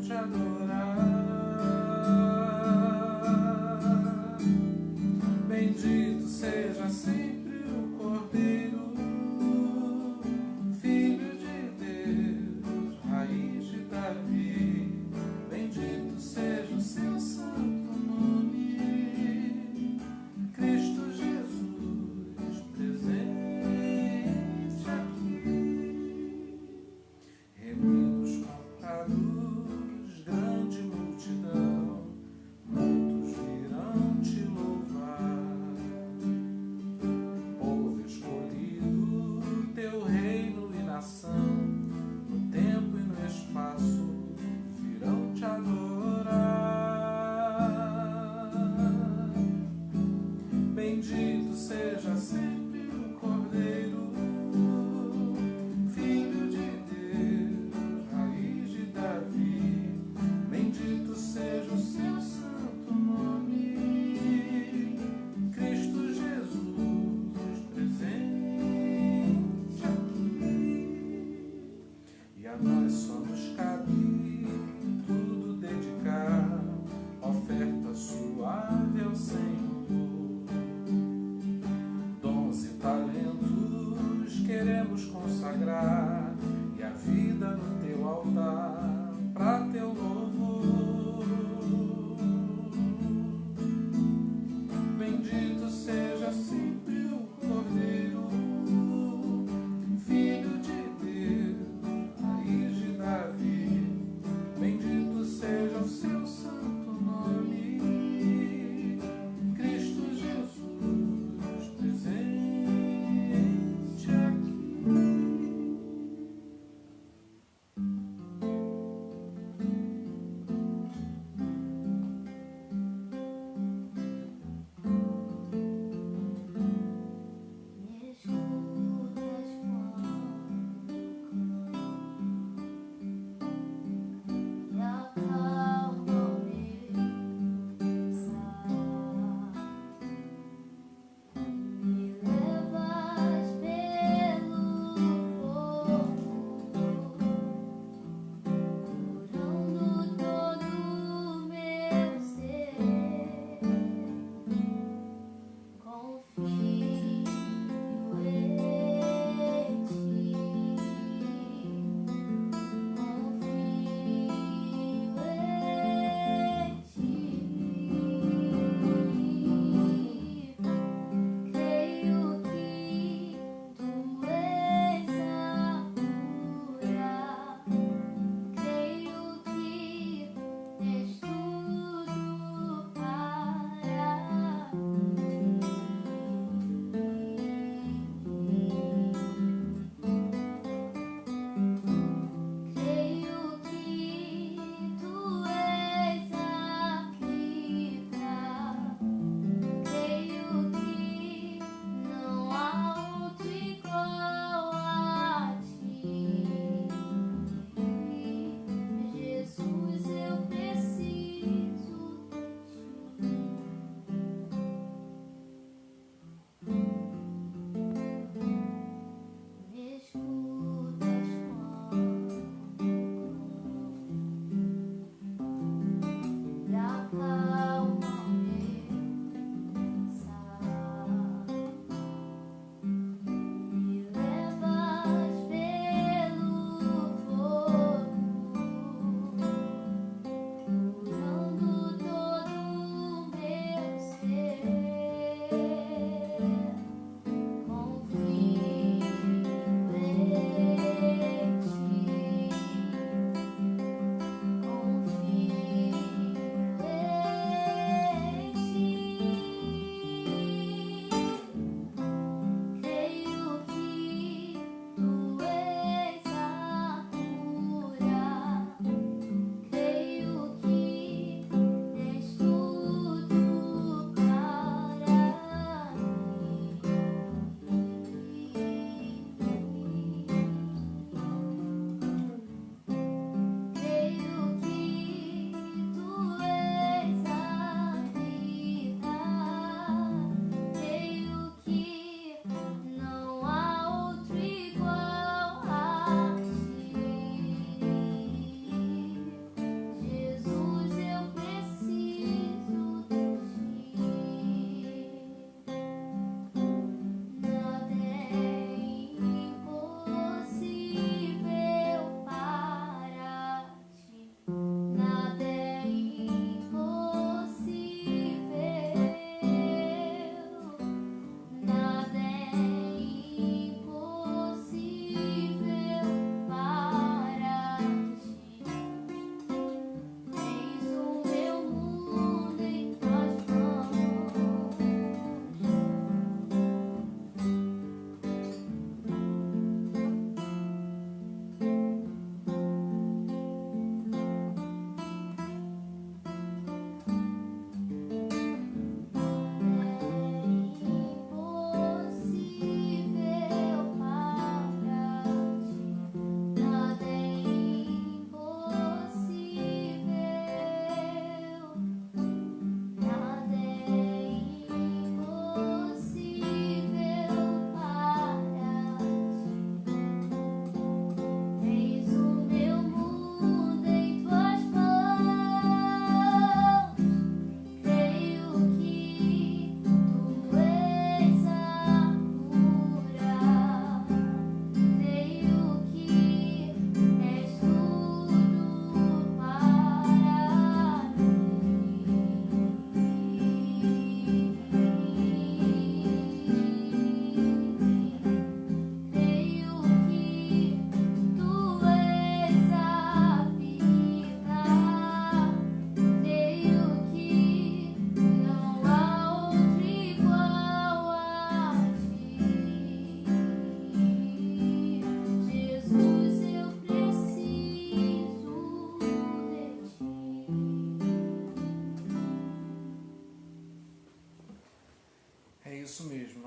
te adorar. Bendito seja sempre o Cordeiro, Filho de Deus, raiz de Davi. Bendito seja o seu santo nome, Cristo Jesus, presente aqui. Remindo os pecados,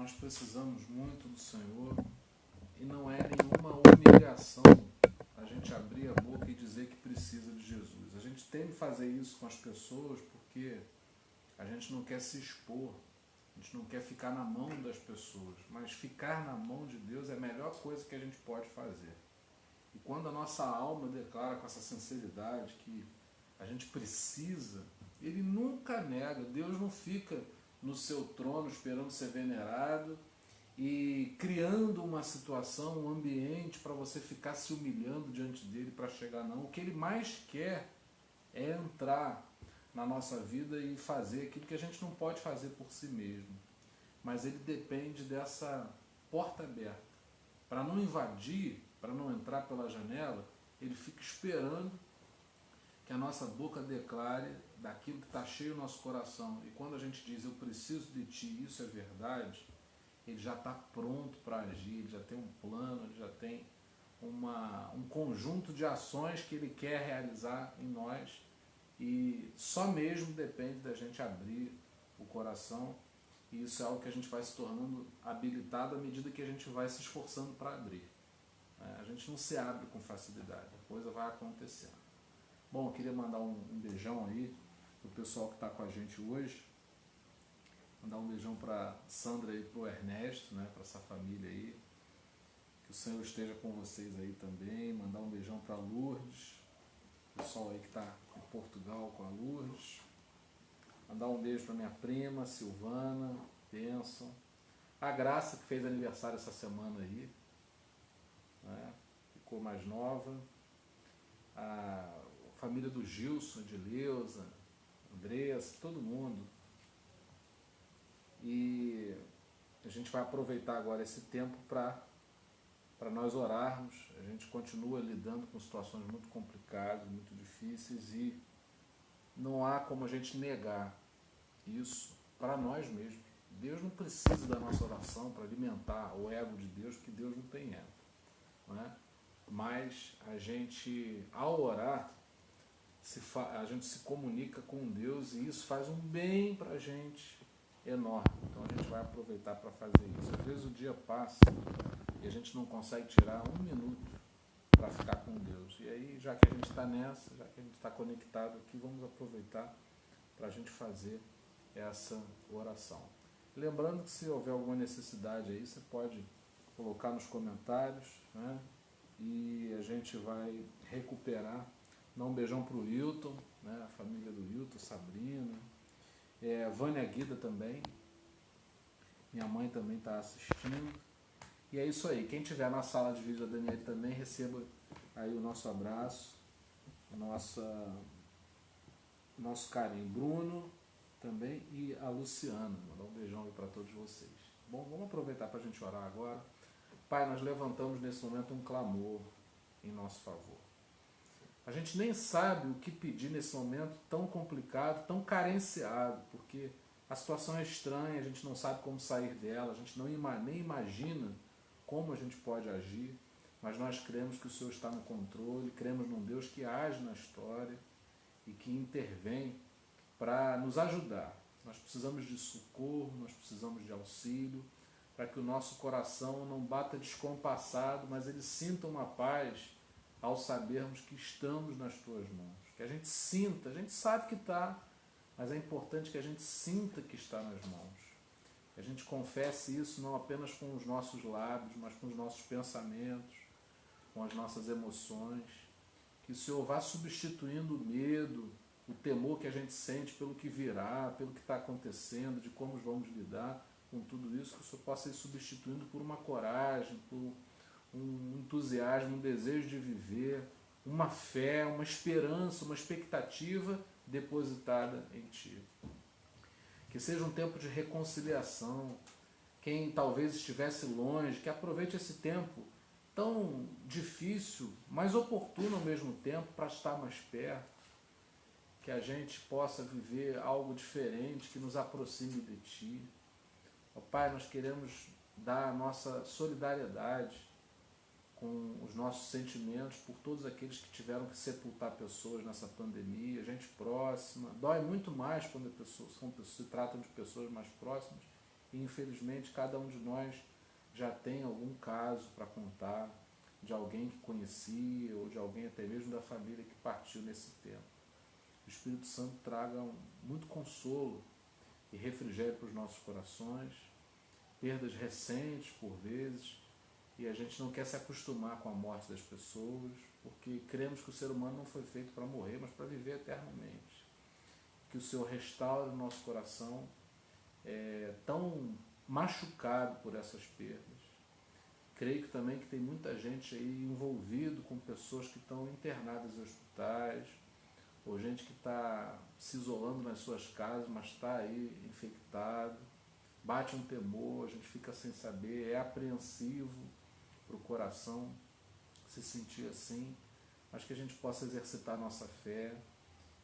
nós precisamos muito do Senhor e não é nenhuma humilhação a gente abrir a boca e dizer que precisa de Jesus. A gente tem que fazer isso com as pessoas porque a gente não quer se expor, a gente não quer ficar na mão das pessoas, mas ficar na mão de Deus é a melhor coisa que a gente pode fazer. E quando a nossa alma declara com essa sinceridade que a gente precisa, Ele nunca nega. Deus não fica no seu trono esperando ser venerado e criando uma situação, um ambiente para você ficar se humilhando diante dele para chegar, não. O que Ele mais quer é entrar na nossa vida e fazer aquilo que a gente não pode fazer por si mesmo. Mas Ele depende dessa porta aberta. Para não invadir, para não entrar pela janela, Ele fica esperando que a nossa boca declare daquilo que está cheio no nosso coração. E quando a gente diz, eu preciso de Ti, isso é verdade, Ele já está pronto para agir, Ele já tem um plano, Ele já tem um conjunto de ações que Ele quer realizar em nós. E só mesmo depende da gente abrir o coração. E isso é algo que a gente vai se tornando habilitado à medida que a gente vai se esforçando para abrir. A gente não se abre com facilidade, a coisa vai acontecendo. Bom, eu queria mandar um beijão aí pro pessoal que está com a gente hoje. Mandar um beijão para Sandra e para o Ernesto, né, para essa família aí. Que o Senhor esteja com vocês aí também. Mandar um beijão para Lourdes, o pessoal aí que está em Portugal com a Lourdes. Mandar um beijo para minha prima, Silvana, bênção. A Graça, que fez aniversário essa semana aí, né? Ficou mais nova. A família do Gilson, de Leusa, Andressa, todo mundo. E a gente vai aproveitar agora esse tempo para nós orarmos. A gente continua lidando com situações muito complicadas, muito difíceis e não há como a gente negar isso para nós mesmos. Deus não precisa da nossa oração para alimentar o ego de Deus, porque Deus não tem ego, não é? Mas a gente, ao orar, a gente se comunica com Deus e isso faz um bem para a gente enorme. Então a gente vai aproveitar para fazer isso. Às vezes o dia passa e a gente não consegue tirar um minuto para ficar com Deus. E aí, já que a gente está nessa, já que a gente está conectado aqui, vamos aproveitar para a gente fazer essa oração. Lembrando que se houver alguma necessidade aí, você pode colocar nos comentários, né? E a gente vai recuperar. Dar um beijão para o Hilton, né? A família do Hilton, Sabrina, Vânia Guida também, minha mãe também está assistindo. E é isso aí, quem estiver na sala de vídeo da Daniele também, receba aí o nosso abraço, nosso carinho. Bruno também e a Luciana, mandar um beijão aí para todos vocês. Bom, vamos aproveitar para a gente orar agora. Pai, nós levantamos nesse momento um clamor em nosso favor. A gente nem sabe o que pedir nesse momento tão complicado, tão carenciado, porque a situação é estranha, a gente não sabe como sair dela, a gente nem imagina como a gente pode agir, mas nós cremos que o Senhor está no controle, cremos num Deus que age na história e que intervém para nos ajudar. Nós precisamos de socorro, nós precisamos de auxílio, para que o nosso coração não bata descompassado, mas ele sinta uma paz ao sabermos que estamos nas Tuas mãos. Que a gente sinta, a gente sabe que está, mas é importante que a gente sinta que está nas mãos. Que a gente confesse isso não apenas com os nossos lábios, mas com os nossos pensamentos, com as nossas emoções. Que o Senhor vá substituindo o medo, o temor que a gente sente pelo que virá, pelo que está acontecendo, de como vamos lidar com tudo isso, que o Senhor possa ir substituindo por uma coragem, por um entusiasmo, um desejo de viver, uma fé, uma esperança, uma expectativa depositada em Ti. Que seja um tempo de reconciliação. Quem talvez estivesse longe, que aproveite esse tempo tão difícil, mas oportuno ao mesmo tempo, para estar mais perto. Que a gente possa viver algo diferente, que nos aproxime de Ti. Ó Pai, nós queremos dar a nossa solidariedade com os nossos sentimentos por todos aqueles que tiveram que sepultar pessoas nessa pandemia, gente próxima. Dói muito mais quando se tratam de pessoas mais próximas E infelizmente cada um de nós já tem algum caso para contar de alguém que conhecia ou de alguém até mesmo da família que partiu nesse tempo. O Espírito Santo traga muito consolo e refrigério para os nossos corações, perdas recentes por vezes, e a gente não quer se acostumar com a morte das pessoas, porque cremos que o ser humano não foi feito para morrer, mas para viver eternamente. Que o Senhor restaure o nosso coração tão machucado por essas perdas. Creio que também que tem muita gente aí envolvido com pessoas que estão internadas em hospitais, ou gente que está se isolando nas suas casas, mas está aí infectado. Bate um temor, a gente fica sem saber, é apreensivo para o coração se sentir assim, mas que a gente possa exercitar nossa fé,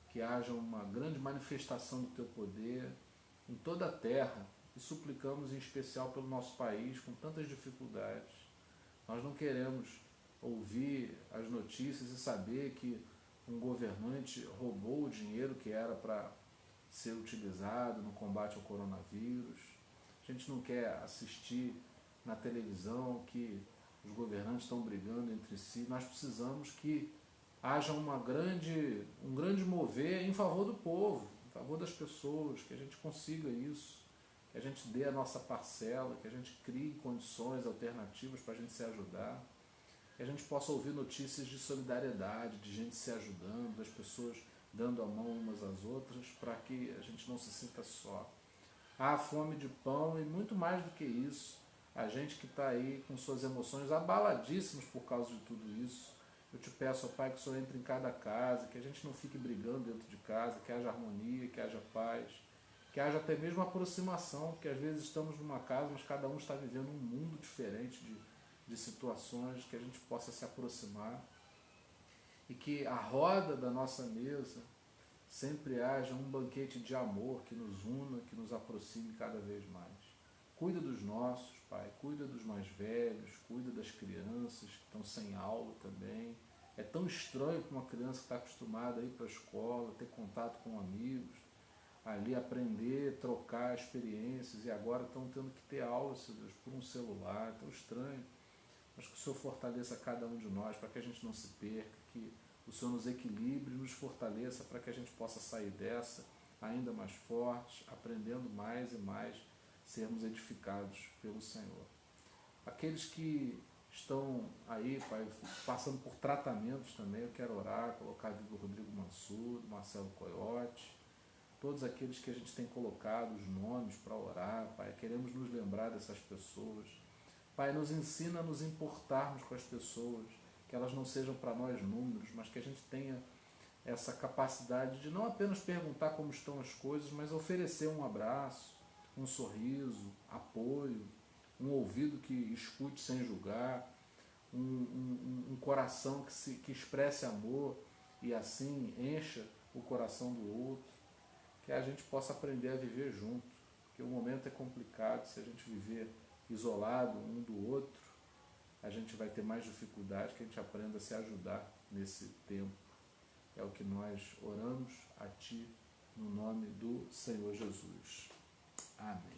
que haja uma grande manifestação do Teu poder em toda a terra, e suplicamos em especial pelo nosso país com tantas dificuldades. Nós não queremos ouvir as notícias e saber que um governante roubou o dinheiro que era para ser utilizado no combate ao coronavírus. A gente não quer assistir na televisão que os governantes estão brigando entre si. Nós precisamos que haja um grande mover em favor do povo, em favor das pessoas, que a gente consiga isso, que a gente dê a nossa parcela, que a gente crie condições alternativas para a gente se ajudar, que a gente possa ouvir notícias de solidariedade, de gente se ajudando, das pessoas dando a mão umas às outras, para que a gente não se sinta só. Há fome de pão e muito mais do que isso. A gente que está aí com suas emoções abaladíssimas por causa de tudo isso. Eu te peço, ó Pai, que o Senhor entre em cada casa, que a gente não fique brigando dentro de casa, que haja harmonia, que haja paz, que haja até mesmo aproximação, porque às vezes estamos numa casa, mas cada um está vivendo um mundo diferente de situações, que a gente possa se aproximar e que a roda da nossa mesa sempre haja um banquete de amor que nos una, que nos aproxime cada vez mais. Cuida dos nossos, Pai, cuida dos mais velhos, cuida das crianças que estão sem aula também. É tão estranho para uma criança que está acostumada a ir para a escola, ter contato com amigos, ali aprender, trocar experiências, e agora estão tendo que ter aula, Senhor Deus, por um celular, é tão estranho. Mas que o Senhor fortaleça cada um de nós, para que a gente não se perca, que o Senhor nos equilibre, nos fortaleça, para que a gente possa sair dessa ainda mais fortes, aprendendo mais e mais, sermos edificados pelo Senhor. Aqueles que estão aí, Pai, passando por tratamentos também, eu quero orar, colocar a vida do Rodrigo Mansur, do Marcelo Coyote, todos aqueles que a gente tem colocado os nomes para orar, Pai, queremos nos lembrar dessas pessoas. Pai, nos ensina a nos importarmos com as pessoas, que elas não sejam para nós números, mas que a gente tenha essa capacidade de não apenas perguntar como estão as coisas, mas oferecer um abraço, um sorriso, apoio, um ouvido que escute sem julgar, um coração que expresse amor e assim encha o coração do outro, que a gente possa aprender a viver junto, porque o momento é complicado. Se a gente viver isolado um do outro, a gente vai ter mais dificuldade, que a gente aprenda a se ajudar nesse tempo. É o que nós oramos a Ti, no nome do Senhor Jesus. Amém.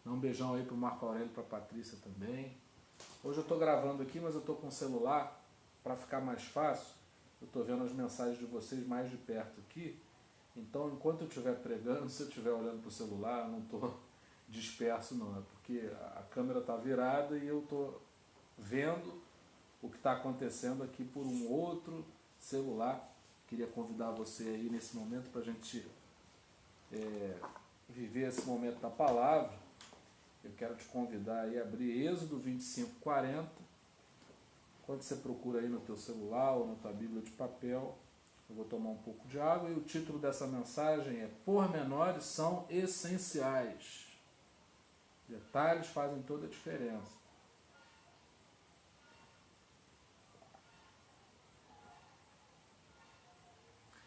Dá um beijão aí para o Marco Aurélio e para a Patrícia também. Hoje eu estou gravando aqui, mas eu estou com o celular para ficar mais fácil. Eu estou vendo as mensagens de vocês mais de perto aqui. Então, enquanto eu estiver pregando, se eu estiver olhando para o celular, eu não estou disperso não. É porque a câmera está virada e eu estou vendo o que está acontecendo aqui por um outro celular. Queria convidar você aí nesse momento para a gente viver esse momento da palavra. Eu quero te convidar aí a abrir Êxodo 25:40. Quando você procura aí no teu celular ou na tua Bíblia de papel, eu vou tomar um pouco de água, e o título dessa mensagem é Pormenores são essenciais. Detalhes fazem toda a diferença.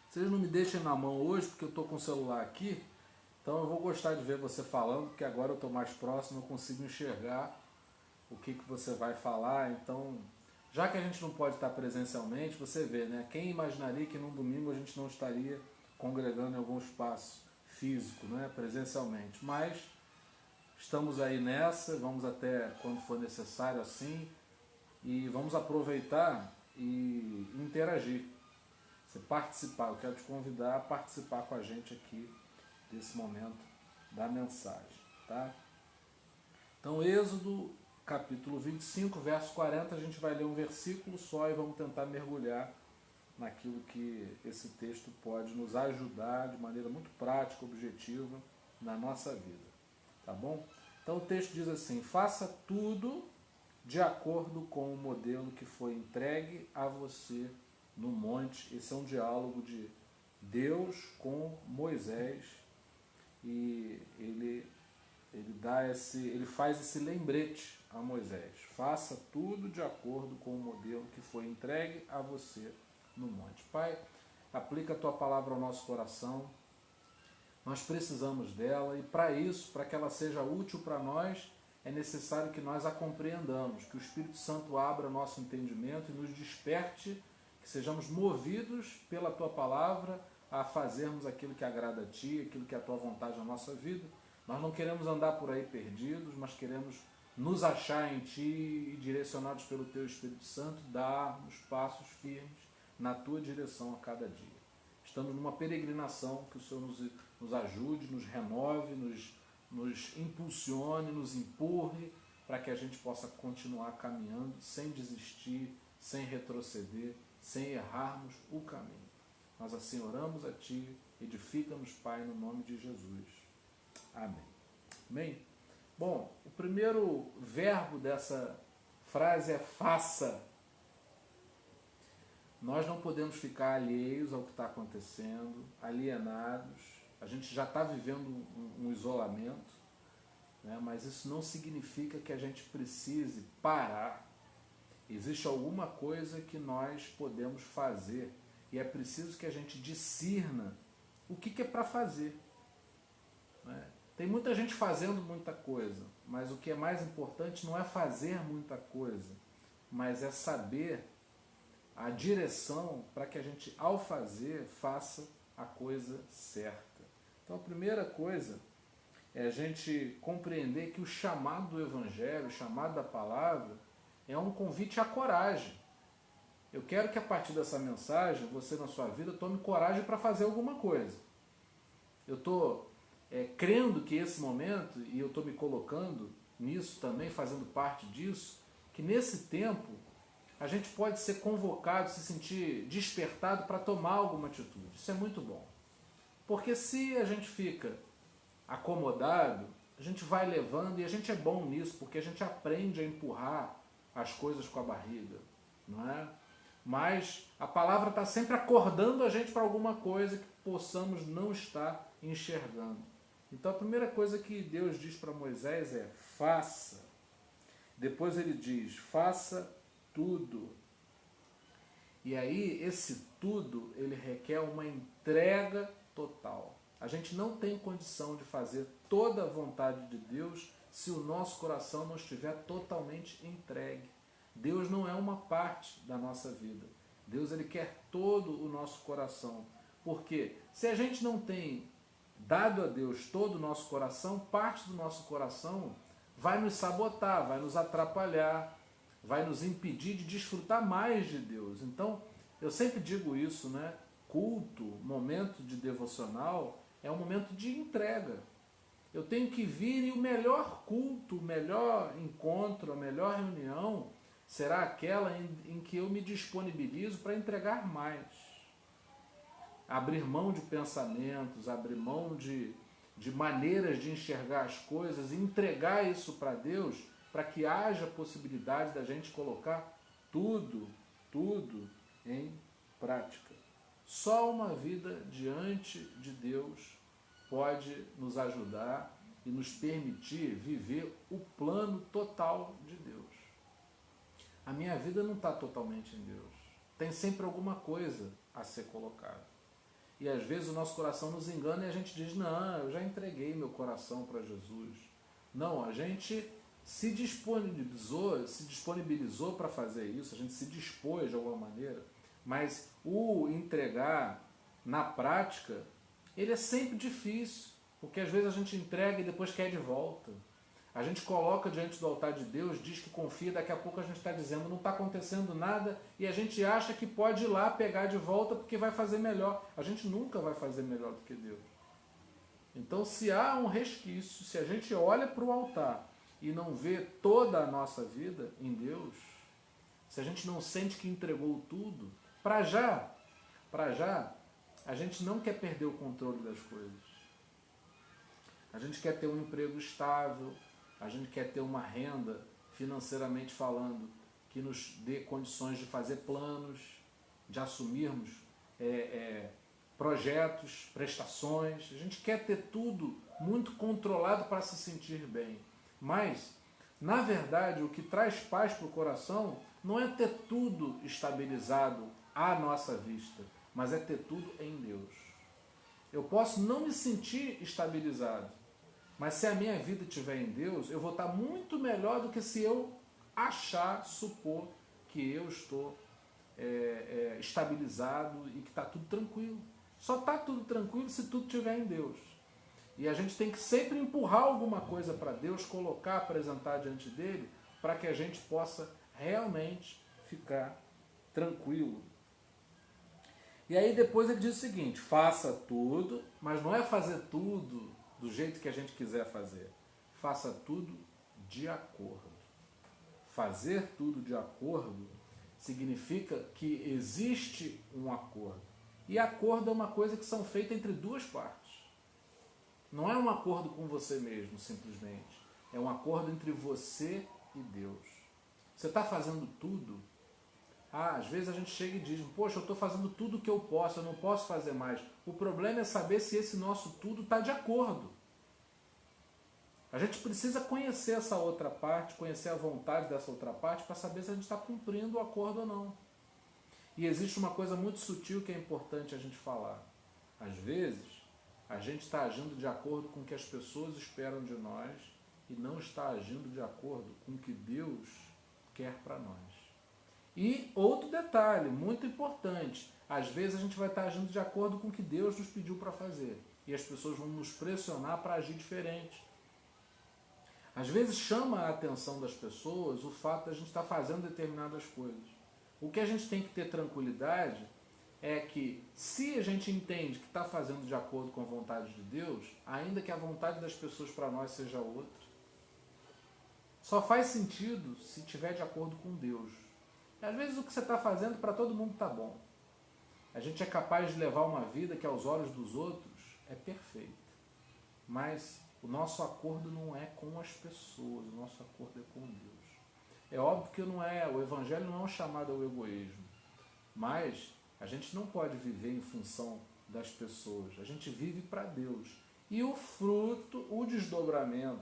Vocês não me deixem na mão hoje, porque eu estou com o celular aqui, então eu vou gostar de ver você falando, porque agora eu estou mais próximo, eu consigo enxergar o que você vai falar. Então, já que a gente não pode estar presencialmente, você vê, né? Quem imaginaria que num domingo a gente não estaria congregando em algum espaço físico, né? Presencialmente. Mas estamos aí nessa, vamos até quando for necessário assim, e vamos aproveitar e interagir. Você participar, eu quero te convidar a participar com a gente aqui desse momento da mensagem, tá? Então, Êxodo, capítulo 25, verso 40, a gente vai ler um versículo só e vamos tentar mergulhar naquilo que esse texto pode nos ajudar de maneira muito prática, objetiva, na nossa vida, tá bom? Então o texto diz assim: faça tudo de acordo com o modelo que foi entregue a você no monte. Esse é um diálogo de Deus com Moisés, e ele faz esse lembrete a Moisés: faça tudo de acordo com o modelo que foi entregue a você no monte. Pai, aplica a tua palavra ao nosso coração. Nós precisamos dela, e para isso, para que ela seja útil para nós, é necessário que nós a compreendamos, que o Espírito Santo abra nosso entendimento e nos desperte, que sejamos movidos pela tua palavra a fazermos aquilo que agrada a ti, aquilo que é a tua vontade na nossa vida. Nós não queremos andar por aí perdidos, mas queremos nos achar em ti e, direcionados pelo teu Espírito Santo, darmos passos firmes na tua direção a cada dia. Estamos numa peregrinação, que o Senhor nos ajude, nos renove, nos impulsione, nos empurre, para que a gente possa continuar caminhando sem desistir, sem retroceder, sem errarmos o caminho. Nós assim oramos a Ti, edifica-nos, Pai, no nome de Jesus. Amém. Amém? Bom, o primeiro verbo dessa frase é faça. Nós não podemos ficar alheios ao que está acontecendo, alienados. A gente já está vivendo um isolamento, né? Mas isso não significa que a gente precise parar. Existe alguma coisa que nós podemos fazer, e é preciso que a gente discirna o que é para fazer, né? Tem muita gente fazendo muita coisa, mas o que é mais importante não é fazer muita coisa, mas é saber a direção para que a gente, ao fazer, faça a coisa certa. Então a primeira coisa é a gente compreender que o chamado do Evangelho, o chamado da palavra, é um convite à coragem. Eu quero que a partir dessa mensagem, você na sua vida tome coragem para fazer alguma coisa. Eu estou crendo que esse momento, e eu estou me colocando nisso também, fazendo parte disso, que nesse tempo a gente pode ser convocado, se sentir despertado para tomar alguma atitude. Isso é muito bom. Porque se a gente fica acomodado, a gente vai levando, e a gente é bom nisso, porque a gente aprende a empurrar as coisas com a barriga, não é? Mas a palavra está sempre acordando a gente para alguma coisa que possamos não estar enxergando. Então a primeira coisa que Deus diz para Moisés é: faça. Depois ele diz: faça tudo. E aí esse tudo, ele requer uma entrega total. A gente não tem condição de fazer toda a vontade de Deus se o nosso coração não estiver totalmente entregue. Deus não é uma parte da nossa vida. Deus, ele quer todo o nosso coração. Porque se a gente não tem dado a Deus todo o nosso coração, parte do nosso coração vai nos sabotar, vai nos atrapalhar, vai nos impedir de desfrutar mais de Deus. Então, eu sempre digo isso, né? Culto, momento de devocional, é um momento de entrega. Eu tenho que vir, e o melhor culto, o melhor encontro, a melhor reunião será aquela em que eu me disponibilizo para entregar mais. Abrir mão de pensamentos, abrir mão de maneiras de enxergar as coisas, e entregar isso para Deus, para que haja possibilidade da gente colocar tudo em prática. Só uma vida diante de Deus pode nos ajudar e nos permitir viver o plano total de Deus. A minha vida não está totalmente em Deus. Tem sempre alguma coisa a ser colocada. E às vezes o nosso coração nos engana e a gente diz: não, eu já entreguei meu coração para Jesus. Não, a gente se disponibilizou para fazer isso, a gente se dispôs de alguma maneira, mas o entregar na prática, ele é sempre difícil, porque às vezes a gente entrega e depois quer de volta. A gente coloca diante do altar de Deus, diz que confia, daqui a pouco a gente está dizendo não está acontecendo nada e a gente acha que pode ir lá pegar de volta porque vai fazer melhor. A gente nunca vai fazer melhor do que Deus. Então, se há um resquício, se a gente olha para o altar e não vê toda a nossa vida em Deus, se a gente não sente que entregou tudo, para já, a gente não quer perder o controle das coisas. A gente quer ter um emprego estável, a gente quer ter uma renda, financeiramente falando, que nos dê condições de fazer planos, de assumirmos projetos, prestações. A gente quer ter tudo muito controlado para se sentir bem. Mas, na verdade, o que traz paz para o coração não é ter tudo estabilizado à nossa vista, mas é ter tudo em Deus. Eu posso não me sentir estabilizado, mas se a minha vida estiver em Deus, eu vou estar muito melhor do que se eu supor que eu estou estabilizado e que está tudo tranquilo. Só está tudo tranquilo se tudo estiver em Deus. E a gente tem que sempre empurrar alguma coisa para Deus, colocar, apresentar diante dele, para que a gente possa realmente ficar tranquilo. E aí depois ele diz o seguinte, faça tudo, mas não é fazer tudo do jeito que a gente quiser fazer. Faça tudo de acordo. Fazer tudo de acordo significa que existe um acordo. E acordo é uma coisa que são feitas entre duas partes. Não é um acordo com você mesmo, simplesmente. É um acordo entre você e Deus. Você está fazendo tudo. Às vezes a gente chega e diz, poxa, eu estou fazendo tudo o que eu posso, eu não posso fazer mais. O problema é saber se esse nosso tudo está de acordo. A gente precisa conhecer essa outra parte, conhecer a vontade dessa outra parte, para saber se a gente está cumprindo o acordo ou não. E existe uma coisa muito sutil que é importante a gente falar. Às vezes, a gente está agindo de acordo com o que as pessoas esperam de nós e não está agindo de acordo com o que Deus quer para nós. E outro detalhe, muito importante, às vezes a gente vai estar agindo de acordo com o que Deus nos pediu para fazer. E as pessoas vão nos pressionar para agir diferente. Às vezes chama a atenção das pessoas o fato de a gente estar fazendo determinadas coisas. O que a gente tem que ter tranquilidade é que se a gente entende que está fazendo de acordo com a vontade de Deus, ainda que a vontade das pessoas para nós seja outra, só faz sentido se estiver de acordo com Deus. E às vezes o que você está fazendo para todo mundo está bom. A gente é capaz de levar uma vida que aos olhos dos outros é perfeita. Mas o nosso acordo não é com as pessoas, o nosso acordo é com Deus. É óbvio que o Evangelho não é um chamado ao egoísmo, mas a gente não pode viver em função das pessoas, a gente vive para Deus. E o fruto, o desdobramento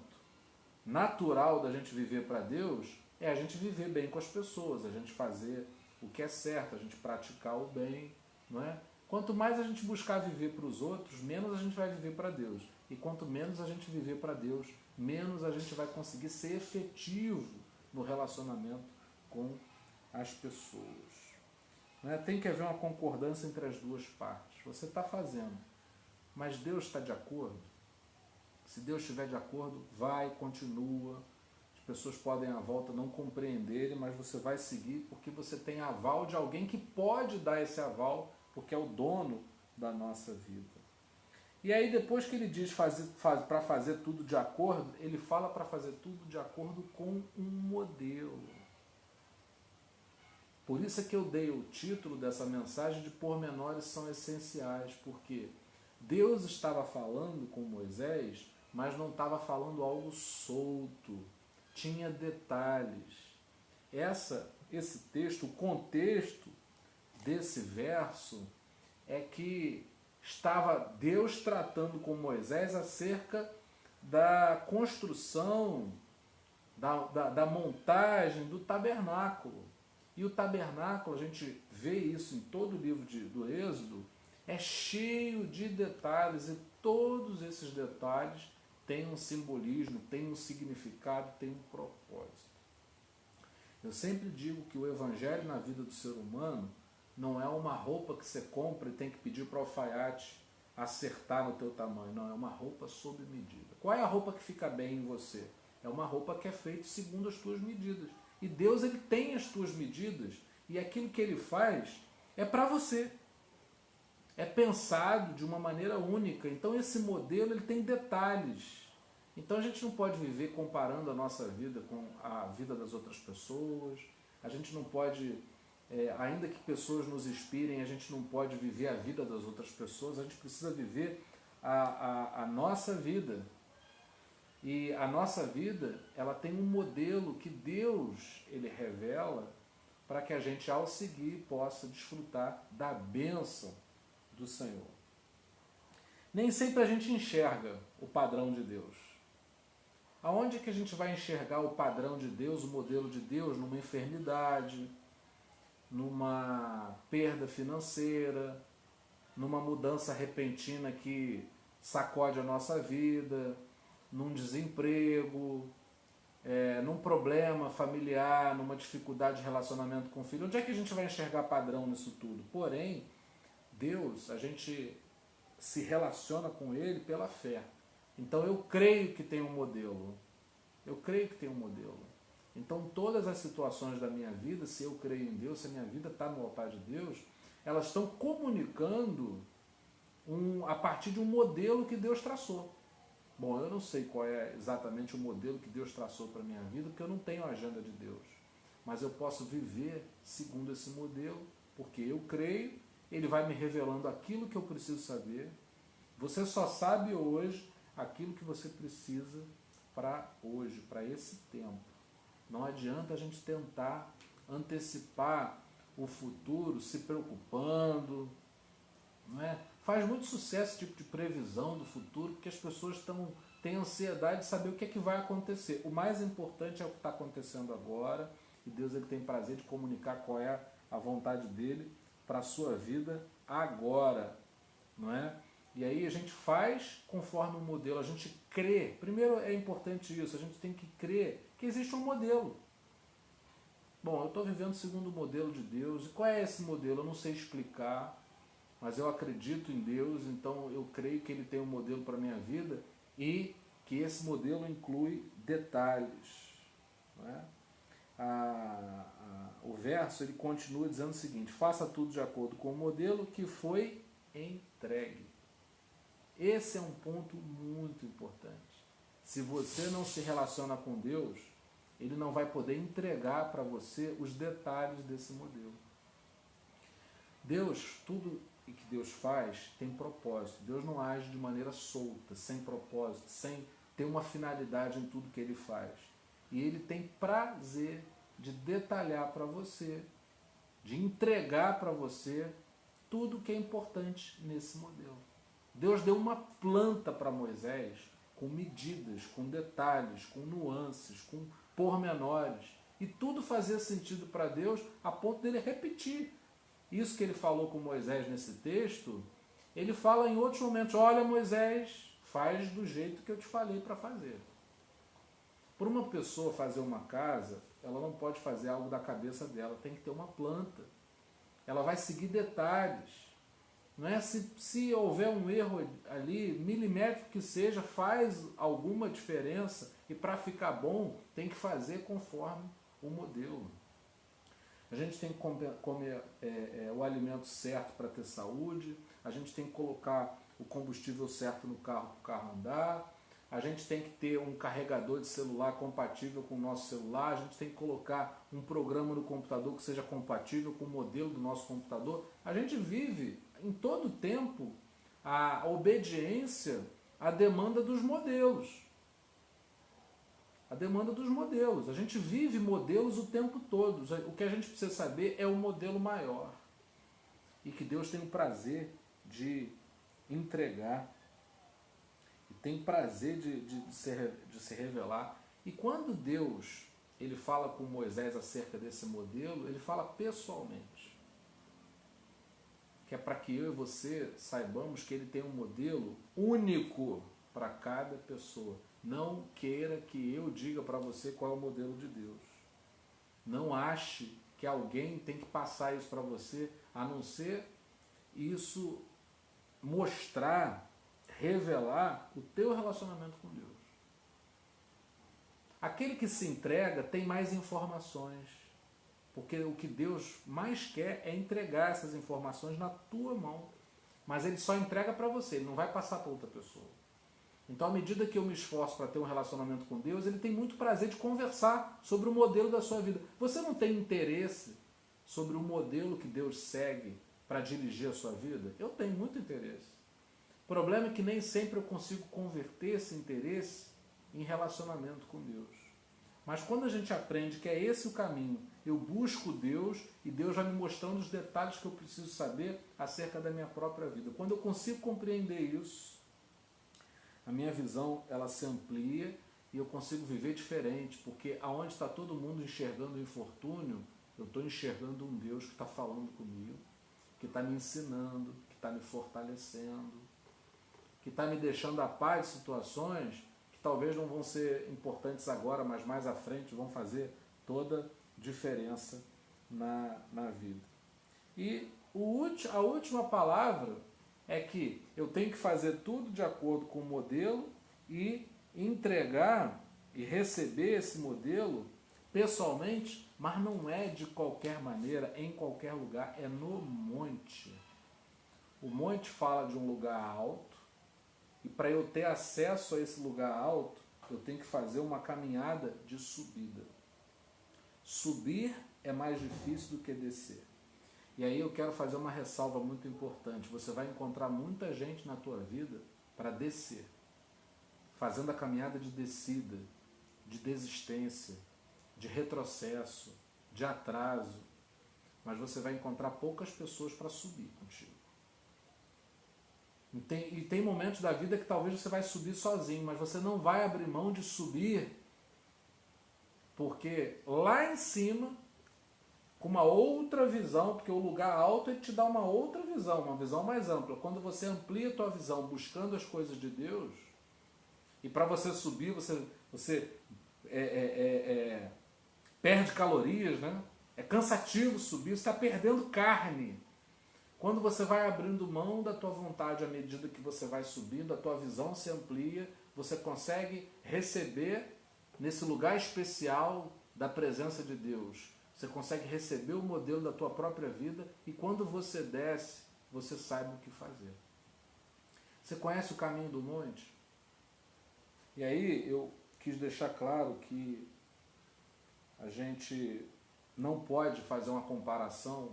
natural da gente viver para Deus é a gente viver bem com as pessoas, a gente fazer o que é certo, a gente praticar o bem, não é? Quanto mais a gente buscar viver para os outros, menos a gente vai viver para Deus. E quanto menos a gente viver para Deus, menos a gente vai conseguir ser efetivo no relacionamento com as pessoas. Né? Tem que haver uma concordância entre as duas partes. Você está fazendo, mas Deus está de acordo? Se Deus estiver de acordo, vai, continua. As pessoas podem à volta não compreenderem, mas você vai seguir porque você tem aval de alguém que pode dar esse aval, porque é o dono da nossa vida. E aí depois que ele diz para fazer tudo de acordo, ele fala para fazer tudo de acordo com um modelo. Por isso é que eu dei o título dessa mensagem de pormenores são essenciais, porque Deus estava falando com Moisés, mas não estava falando algo solto, tinha detalhes. Esse texto, o contexto desse verso é que estava Deus tratando com Moisés acerca da construção, da montagem do tabernáculo. E o tabernáculo, a gente vê isso em todo o livro do Êxodo, é cheio de detalhes e todos esses detalhes têm um simbolismo, têm um significado, têm um propósito. Eu sempre digo que o evangelho na vida do ser humano não é uma roupa que você compra e tem que pedir para o alfaiate acertar no teu tamanho. Não, é uma roupa sob medida. Qual é a roupa que fica bem em você? É uma roupa que é feita segundo as tuas medidas. E Deus, ele tem as tuas medidas, e aquilo que ele faz é para você. É pensado de uma maneira única. Então esse modelo, ele tem detalhes. Então a gente não pode viver comparando a nossa vida com a vida das outras pessoas. A gente não pode, ainda que pessoas nos inspirem, a gente não pode viver a vida das outras pessoas. A gente precisa viver a nossa vida. E a nossa vida, ela tem um modelo que Deus, ele revela para que a gente, ao seguir, possa desfrutar da bênção do Senhor. Nem sempre a gente enxerga o padrão de Deus. Aonde que a gente vai enxergar o padrão de Deus, o modelo de Deus? Numa enfermidade, numa perda financeira, numa mudança repentina que sacode a nossa vida, num desemprego, num problema familiar, numa dificuldade de relacionamento com o filho. Onde é que a gente vai enxergar padrão nisso tudo? Porém, Deus, a gente se relaciona com Ele pela fé. Então eu creio que tem um modelo. Eu creio que tem um modelo. Então todas as situações da minha vida, se eu creio em Deus, se a minha vida está no altar de Deus, elas estão comunicando a partir de um modelo que Deus traçou. Bom, eu não sei qual é exatamente o modelo que Deus traçou para a minha vida, porque eu não tenho a agenda de Deus. Mas eu posso viver segundo esse modelo, porque eu creio, ele vai me revelando aquilo que eu preciso saber. Você só sabe hoje aquilo que você precisa para hoje, para esse tempo. Não adianta a gente tentar antecipar o futuro se preocupando, não é? Faz muito sucesso esse tipo de previsão do futuro, porque as pessoas têm ansiedade de saber o que é que vai acontecer. O mais importante é o que está acontecendo agora, e Deus, ele tem prazer de comunicar qual é a vontade dele para a sua vida agora, não é? E aí a gente faz conforme o modelo, a gente crê. Primeiro é importante isso, a gente tem que crer que existe um modelo. Bom, eu estou vivendo segundo o modelo de Deus, e qual é esse modelo? Eu não sei explicar, mas eu acredito em Deus, então eu creio que Ele tem um modelo para a minha vida e que esse modelo inclui detalhes. Não é? O verso, ele continua dizendo o seguinte: faça tudo de acordo com o modelo que foi entregue. Esse é um ponto muito importante. Se você não se relaciona com Deus, Ele não vai poder entregar para você os detalhes desse modelo. Deus, tudo que Deus faz tem propósito. Deus não age de maneira solta, sem propósito, sem ter uma finalidade em tudo que Ele faz. E Ele tem prazer de detalhar para você, de entregar para você tudo que é importante nesse modelo. Deus deu uma planta para Moisés com medidas, com detalhes, com nuances, com pormenores. E tudo fazia sentido para Deus a ponto dele repetir. Isso que ele falou com Moisés nesse texto, ele fala em outros momentos: olha, Moisés, faz do jeito que eu te falei para fazer. Para uma pessoa fazer uma casa, ela não pode fazer algo da cabeça dela, tem que ter uma planta. Ela vai seguir detalhes. Não é? Se houver um erro ali, milimétrico que seja, faz alguma diferença, e para ficar bom, tem que fazer conforme o modelo. A gente tem que comer o alimento certo para ter saúde, a gente tem que colocar o combustível certo no carro para o carro andar, a gente tem que ter um carregador de celular compatível com o nosso celular, a gente tem que colocar um programa no computador que seja compatível com o modelo do nosso computador. A gente vive em todo tempo a obediência à demanda dos modelos. A demanda dos modelos. A gente vive modelos o tempo todo. O que a gente precisa saber é o modelo maior. E que Deus tem o prazer de entregar. E tem prazer de se revelar. E quando Deus ele fala com Moisés acerca desse modelo, ele fala pessoalmente. Que é para que eu e você saibamos que ele tem um modelo único para cada pessoa. Não queira que eu diga para você qual é o modelo de Deus. Não ache que alguém tem que passar isso para você, a não ser isso mostrar, revelar o teu relacionamento com Deus. Aquele que se entrega tem mais informações, porque o que Deus mais quer é entregar essas informações na tua mão. Mas ele só entrega para você, ele não vai passar para outra pessoa. Então, à medida que eu me esforço para ter um relacionamento com Deus, ele tem muito prazer de conversar sobre o modelo da sua vida. Você não tem interesse sobre o modelo que Deus segue para dirigir a sua vida? Eu tenho muito interesse. O problema é que nem sempre eu consigo converter esse interesse em relacionamento com Deus. Mas quando a gente aprende que é esse o caminho, eu busco Deus e Deus vai me mostrando os detalhes que eu preciso saber acerca da minha própria vida. Quando eu consigo compreender isso, a minha visão ela se amplia e eu consigo viver diferente, porque aonde está todo mundo enxergando o infortúnio, eu estou enxergando um Deus que está falando comigo, que está me ensinando, que está me fortalecendo, que está me deixando a par de situações que talvez não vão ser importantes agora, mas mais à frente vão fazer toda diferença na vida. E a última palavra é que eu tenho que fazer tudo de acordo com o modelo e entregar e receber esse modelo pessoalmente, mas não é de qualquer maneira, em qualquer lugar, é no monte. O monte fala de um lugar alto, e para eu ter acesso a esse lugar alto, eu tenho que fazer uma caminhada de subida. Subir é mais difícil do que descer. E aí eu quero fazer uma ressalva muito importante. Você vai encontrar muita gente na tua vida para descer, fazendo a caminhada de descida, de desistência, de retrocesso, de atraso. Mas você vai encontrar poucas pessoas para subir contigo. E tem momentos da vida que talvez você vai subir sozinho, mas você não vai abrir mão de subir, porque lá em cima, com uma outra visão, porque o lugar alto ele te dá uma outra visão, uma visão mais ampla. Quando você amplia a tua visão buscando as coisas de Deus, e para você subir, você perde calorias, né? É cansativo subir, você está perdendo carne. Quando você vai abrindo mão da tua vontade à medida que você vai subindo, a tua visão se amplia, você consegue receber nesse lugar especial da presença de Deus. Você consegue receber o modelo da tua própria vida e quando você desce, você sabe o que fazer. Você conhece o caminho do monte? E aí eu quis deixar claro que a gente não pode fazer uma comparação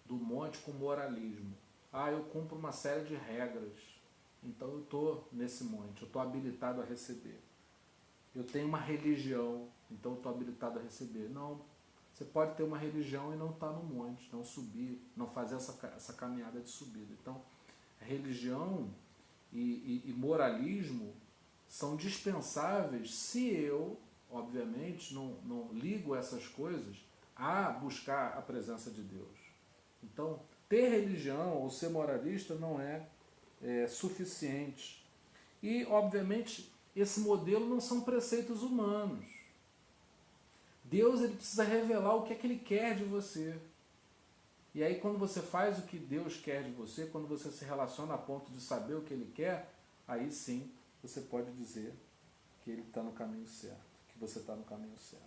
do monte com moralismo. Eu cumpro uma série de regras, então eu estou nesse monte, eu estou habilitado a receber. Eu tenho uma religião, então eu estou habilitado a receber. Não, você pode ter uma religião e não estar no monte, não subir, não fazer essa caminhada de subida. Então, religião e moralismo são dispensáveis se eu, obviamente, não ligo essas coisas a buscar a presença de Deus. Então, ter religião ou ser moralista não é suficiente. E, obviamente, esse modelo não são preceitos humanos. Deus ele precisa revelar o que é que Ele quer de você. E aí, quando você faz o que Deus quer de você, quando você se relaciona a ponto de saber o que Ele quer, aí sim você pode dizer que Ele está no caminho certo, que você está no caminho certo.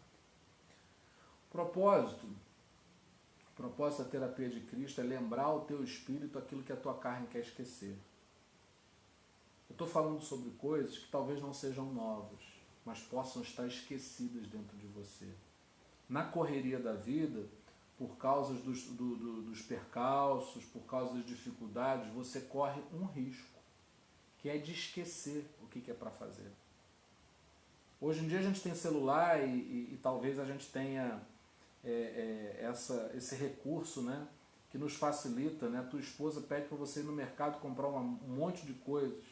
Propósito da terapia de Cristo é lembrar ao teu espírito aquilo que a tua carne quer esquecer. Eu estou falando sobre coisas que talvez não sejam novas, mas possam estar esquecidas dentro de você. Na correria da vida, por causa dos percalços, por causa das dificuldades, você corre um risco, que é de esquecer o que é para fazer. Hoje em dia a gente tem celular e talvez a gente tenha esse recurso, né, que nos facilita, né? Tua esposa pede para você ir no mercado comprar um monte de coisas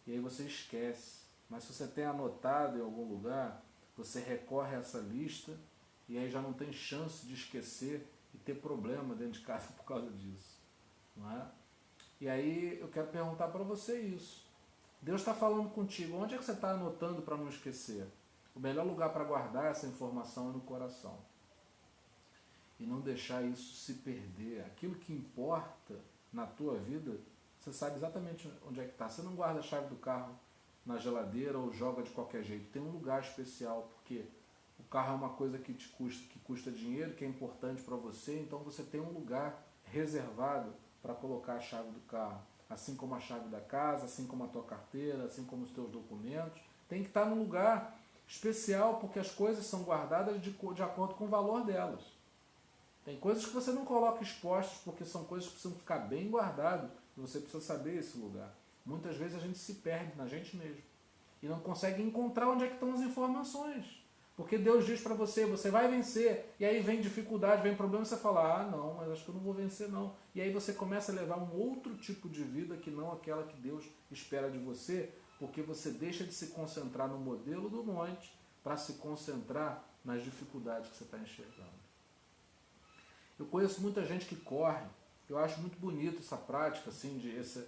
e aí você esquece. Mas se você tem anotado em algum lugar, você recorre a essa lista e aí já não tem chance de esquecer e ter problema dentro de casa por causa disso, não é? E aí eu quero perguntar para você isso. Deus está falando contigo, onde é que você está anotando para não esquecer? O melhor lugar para guardar essa informação é no coração. E não deixar isso se perder. Aquilo que importa na tua vida, você sabe exatamente onde é que está. Você não guarda a chave do carro na geladeira ou joga de qualquer jeito. Tem um lugar especial, porque o carro é uma coisa que custa dinheiro, que é importante para você, então você tem um lugar reservado para colocar a chave do carro. Assim como a chave da casa, assim como a tua carteira, assim como os teus documentos. Tem que estar num lugar especial, porque as coisas são guardadas de acordo com o valor delas. Tem coisas que você não coloca expostas, porque são coisas que precisam ficar bem guardadas, e você precisa saber esse lugar. Muitas vezes a gente se perde na gente mesmo, e não consegue encontrar onde é que estão as informações. Porque Deus diz para você, você vai vencer, e aí vem dificuldade, vem problema, você fala, não, mas acho que eu não vou vencer não. E aí você começa a levar um outro tipo de vida que não aquela que Deus espera de você, porque você deixa de se concentrar no modelo do monte para se concentrar nas dificuldades que você está enxergando. Eu conheço muita gente que corre, eu acho muito bonito essa prática, assim, de essa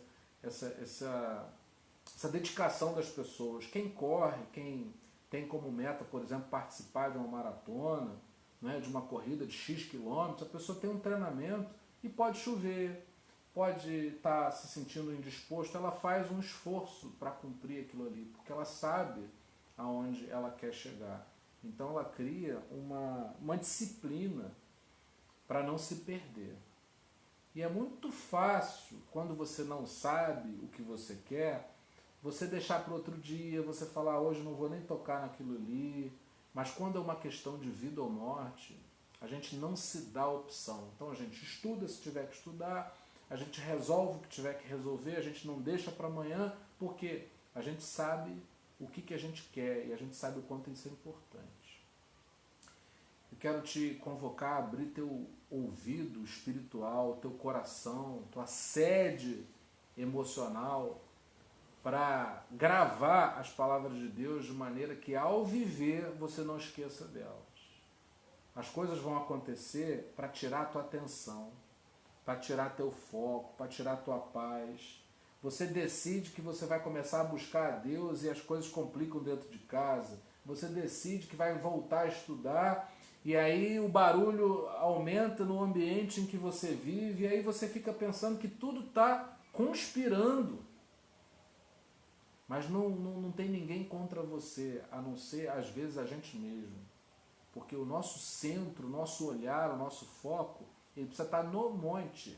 dedicação das pessoas. Quem corre, quem tem como meta, por exemplo, participar de uma maratona, né, de uma corrida de X quilômetros, a pessoa tem um treinamento e pode chover, pode estar se sentindo indisposto, ela faz um esforço para cumprir aquilo ali, porque ela sabe aonde ela quer chegar. Então ela cria uma disciplina para não se perder. E é muito fácil, quando você não sabe o que você quer, você deixar para outro dia, você falar, hoje não vou nem tocar naquilo ali. Mas quando é uma questão de vida ou morte, a gente não se dá opção. Então a gente estuda se tiver que estudar, a gente resolve o que tiver que resolver, a gente não deixa para amanhã, porque a gente sabe o que a gente quer e a gente sabe o quanto isso é importante. Eu quero te convocar a abrir teu ouvido espiritual, teu coração, tua sede emocional, para gravar as palavras de Deus de maneira que ao viver você não esqueça delas. As coisas vão acontecer para tirar a tua atenção, para tirar teu foco, para tirar tua paz. Você decide que você vai começar a buscar a Deus e as coisas complicam dentro de casa. Você decide que vai voltar a estudar e aí o barulho aumenta no ambiente em que você vive e aí você fica pensando que tudo está conspirando. Mas não tem ninguém contra você, a não ser, às vezes, a gente mesmo. Porque o nosso centro, o nosso olhar, o nosso foco, ele precisa estar no monte.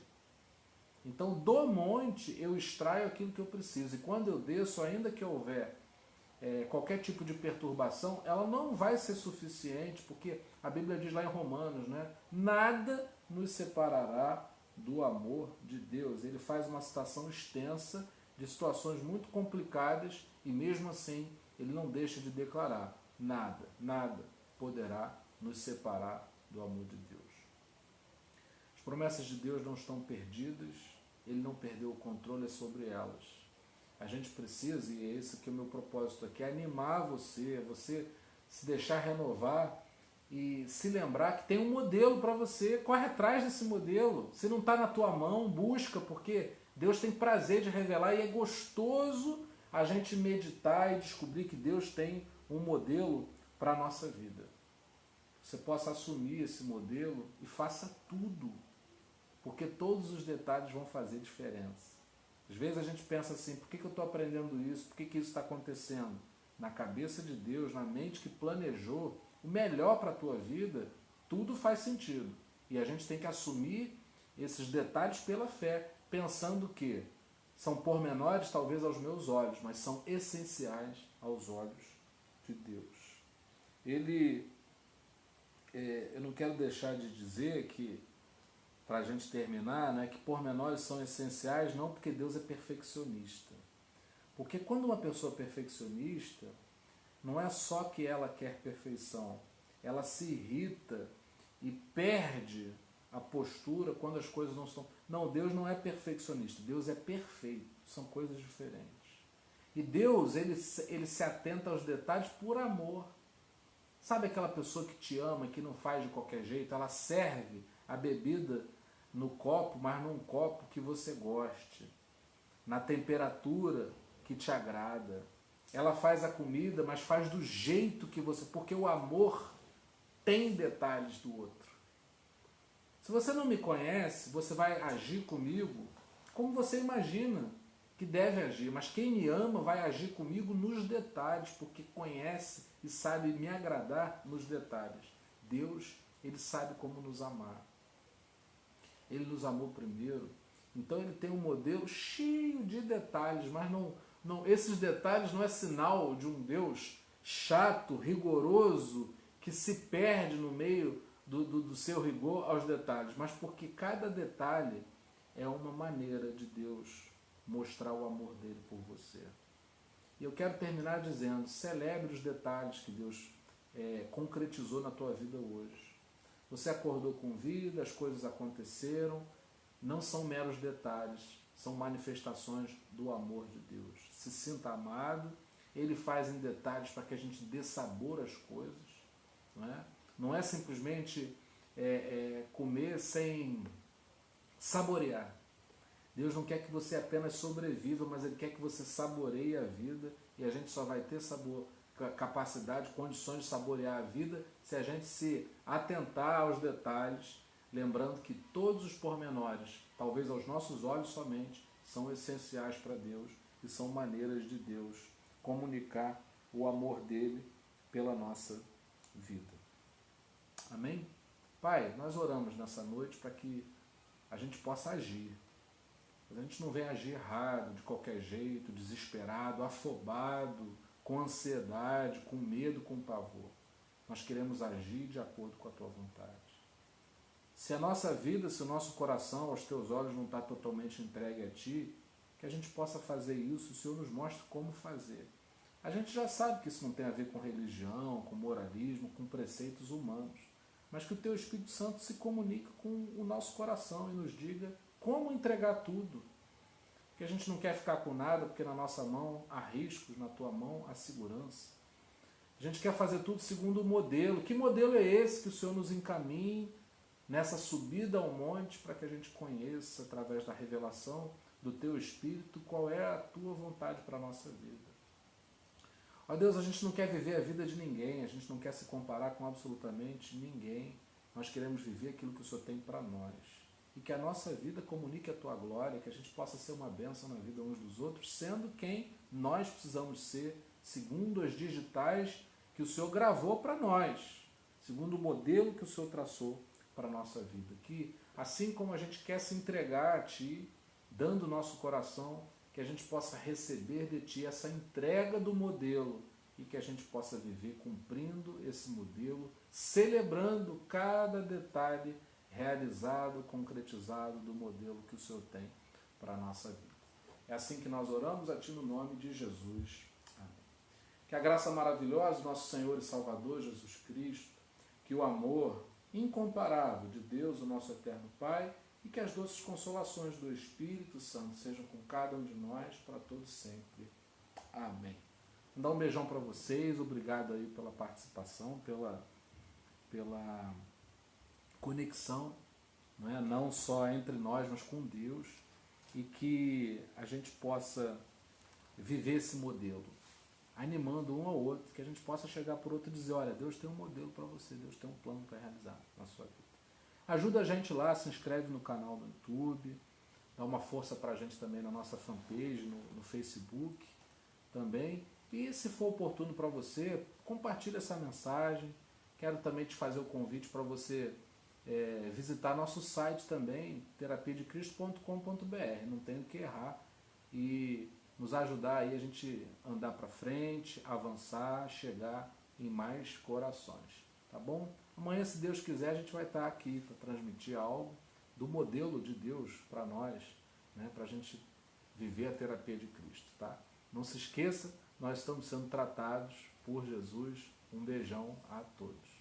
Então, do monte, eu extraio aquilo que eu preciso. E quando eu desço, ainda que houver qualquer tipo de perturbação, ela não vai ser suficiente, porque a Bíblia diz lá em Romanos, né? Nada nos separará do amor de Deus. Ele faz uma citação extensa de situações muito complicadas e mesmo assim ele não deixa de declarar: nada poderá nos separar do amor de Deus. As promessas de Deus não estão perdidas, ele não perdeu o controle sobre elas. A gente precisa, e é esse que é o meu propósito aqui, animar você se deixar renovar e se lembrar que tem um modelo para você, corre atrás desse modelo. Se não está na tua mão, busca, porque Deus tem prazer de revelar e é gostoso a gente meditar e descobrir que Deus tem um modelo para a nossa vida. Você possa assumir esse modelo e faça tudo, porque todos os detalhes vão fazer diferença. Às vezes a gente pensa assim, por que eu estou aprendendo isso? Por que isso está acontecendo? Na cabeça de Deus, na mente que planejou o melhor para a tua vida, tudo faz sentido. E a gente tem que assumir esses detalhes pela fé, pensando que são pormenores talvez aos meus olhos, mas são essenciais aos olhos de Deus. Eu não quero deixar de dizer que, para a gente terminar, né, que pormenores são essenciais não porque Deus é perfeccionista. Porque quando uma pessoa é perfeccionista, não é só que ela quer perfeição, ela se irrita e perde a postura quando as coisas não estão... Não, Deus não é perfeccionista, Deus é perfeito, são coisas diferentes. E Deus, ele se atenta aos detalhes por amor. Sabe aquela pessoa que te ama e que não faz de qualquer jeito? Ela serve a bebida no copo, mas num copo que você goste, na temperatura que te agrada. Ela faz a comida, mas faz do jeito que você... Porque o amor tem detalhes do outro. Se você não me conhece, você vai agir comigo como você imagina que deve agir, mas quem me ama vai agir comigo nos detalhes, porque conhece e sabe me agradar nos detalhes. Deus, Ele sabe como nos amar. Ele nos amou primeiro, então Ele tem um modelo cheio de detalhes, mas esses detalhes não é sinal de um Deus chato, rigoroso, que se perde no meio do seu rigor aos detalhes, mas porque cada detalhe é uma maneira de Deus mostrar o amor dele por você. E eu quero terminar dizendo, celebre os detalhes que Deus concretizou na tua vida hoje. Você acordou com vida, as coisas aconteceram, não são meros detalhes, são manifestações do amor de Deus. Se sinta amado, Ele faz em detalhes para que a gente dê sabor às coisas. Não é simplesmente comer sem saborear. Deus não quer que você apenas sobreviva, mas Ele quer que você saboreie a vida, e a gente só vai ter capacidade, condições de saborear a vida se a gente se atentar aos detalhes, lembrando que todos os pormenores, talvez aos nossos olhos somente, são essenciais para Deus e são maneiras de Deus comunicar o amor dele pela nossa vida. Amém? Pai, nós oramos nessa noite para que a gente possa agir. A gente não vem agir errado, de qualquer jeito, desesperado, afobado, com ansiedade, com medo, com pavor. Nós queremos agir de acordo com a tua vontade. Se a nossa vida, se o nosso coração aos teus olhos não está totalmente entregue a ti, que a gente possa fazer isso, o Senhor nos mostre como fazer. A gente já sabe que isso não tem a ver com religião, com moralismo, com preceitos humanos, mas que o teu Espírito Santo se comunique com o nosso coração e nos diga como entregar tudo. Que a gente não quer ficar com nada, porque na nossa mão há riscos, na tua mão há segurança. A gente quer fazer tudo segundo o modelo. Que modelo é esse que o Senhor nos encaminhe nessa subida ao monte para que a gente conheça, através da revelação do teu Espírito, qual é a tua vontade para a nossa vida. Ó Deus, a gente não quer viver a vida de ninguém, a gente não quer se comparar com absolutamente ninguém. Nós queremos viver aquilo que o Senhor tem para nós. E que a nossa vida comunique a tua glória, que a gente possa ser uma bênção na vida uns dos outros, sendo quem nós precisamos ser, segundo as digitais que o Senhor gravou para nós, segundo o modelo que o Senhor traçou para a nossa vida. Que assim como a gente quer se entregar a Ti, dando o nosso coração, que a gente possa receber de Ti essa entrega do modelo e que a gente possa viver cumprindo esse modelo, celebrando cada detalhe realizado, concretizado do modelo que o Senhor tem para a nossa vida. É assim que nós oramos a Ti no nome de Jesus. Amém. Que a graça maravilhosa do nosso Senhor e Salvador Jesus Cristo, que o amor incomparável de Deus, o nosso eterno Pai, e que as doces consolações do Espírito Santo sejam com cada um de nós para todos sempre. Amém. Vou dar um beijão para vocês, obrigado aí pela participação, pela conexão, não só entre nós, mas com Deus, e que a gente possa viver esse modelo, animando um ao outro, que a gente possa chegar por outro e dizer, olha, Deus tem um modelo para você, Deus tem um plano para realizar na sua vida. Ajuda a gente lá, se inscreve no canal do YouTube, dá uma força para a gente também na nossa fanpage, no Facebook também, e se for oportuno para você, compartilha essa mensagem. Quero também te fazer o convite para você visitar nosso site também, terapiadecristo.com.br, não tem o que errar, e nos ajudar aí a gente andar para frente, avançar, chegar em mais corações, tá bom? Amanhã, se Deus quiser, a gente vai estar aqui para transmitir algo do modelo de Deus para nós, para a gente viver a terapia de Cristo, tá? Não se esqueça, nós estamos sendo tratados por Jesus. Um beijão a todos.